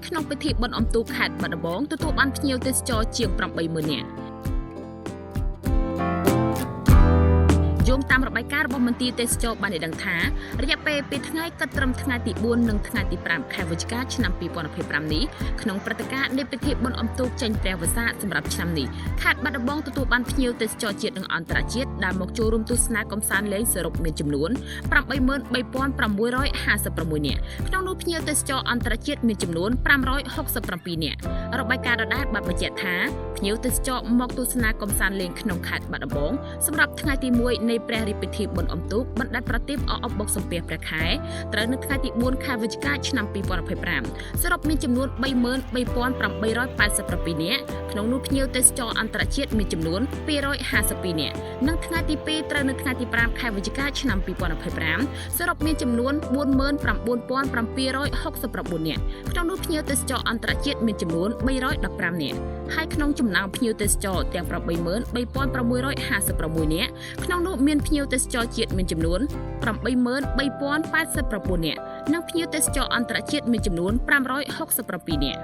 ក្នុងពិធីបុណ្យអុំទូកខេត្តបាត់ដំបងទទួលបានភ្ញៀវទេសចរជាង 80000 នាក់យោងតាមរបាយការណ៍របស់មន្ទីរទេសចរបានឲ្យដឹងថារយៈពេល2ថ្ងៃគិតត្រឹមថ្ងៃទី4និងថ្ងៃទី5ខែវិច្ឆិកាឆ្នាំ2025នេះក្នុងព្រឹត្តិការណ៍នៃពិធីបុណ្យអុំទូកចេញព្រះវស្សាសម្រាប់ឆ្នាំនេះខេត្តបាត់ដំបងទទួលបានភ្ញៀវទេសចរជាតិនិងអន្តរជាតិដែលមកចូលរួមទស្សនាកម្សាន្តលេងសរុបមានចំនួន 83656 នាក់ក្នុងនោះភ្ញៀវទេសចរអន្តរជាតិមានចំនួន567 នាក់របាយការណ៍ដដែលបានបញ្ជាក់ថាភ្ញៀវទេសចរមកទស្សនាកម្សាន្តលេងក្នុងខេត្តបាត់ដំបងសម្រាប់ថ្ងៃទី1នៃព្រះរាជពិធីបុណ្យអុំទូកបណ្ឌិតប្រទីបអកបុកសំពះព្រះខែត្រូវនៅថ្ងៃទី4ខែវិច្ឆិកាឆ្នាំ2025សរុបមានចំនួន 33887 នាក់ក្នុងនោះភ្ញៀវទេសចរអន្តរជាតិមានចំនួន252 នាក់និងថ្ងៃទី2ត្រូវនៅថ្ងៃទី5ខែវិច្ឆិកាឆ្នាំ2025សរុបមានចំនួន 49769 នាក់ក្នុងនោះភ្ញៀវទេសចរអន្តរជាតិមានចំនួន315 នាក់ហើយក្នុងចំណោមភ្ញៀវទេសចរទាំង 83656 នាក់ក្នុងនោះមានភ្ញៀវទេសចរជាតិមានចំនួន 83089 នាក់និងភ្ញៀវទេសចរអន្តរជាតិមានចំនួន567 នាក់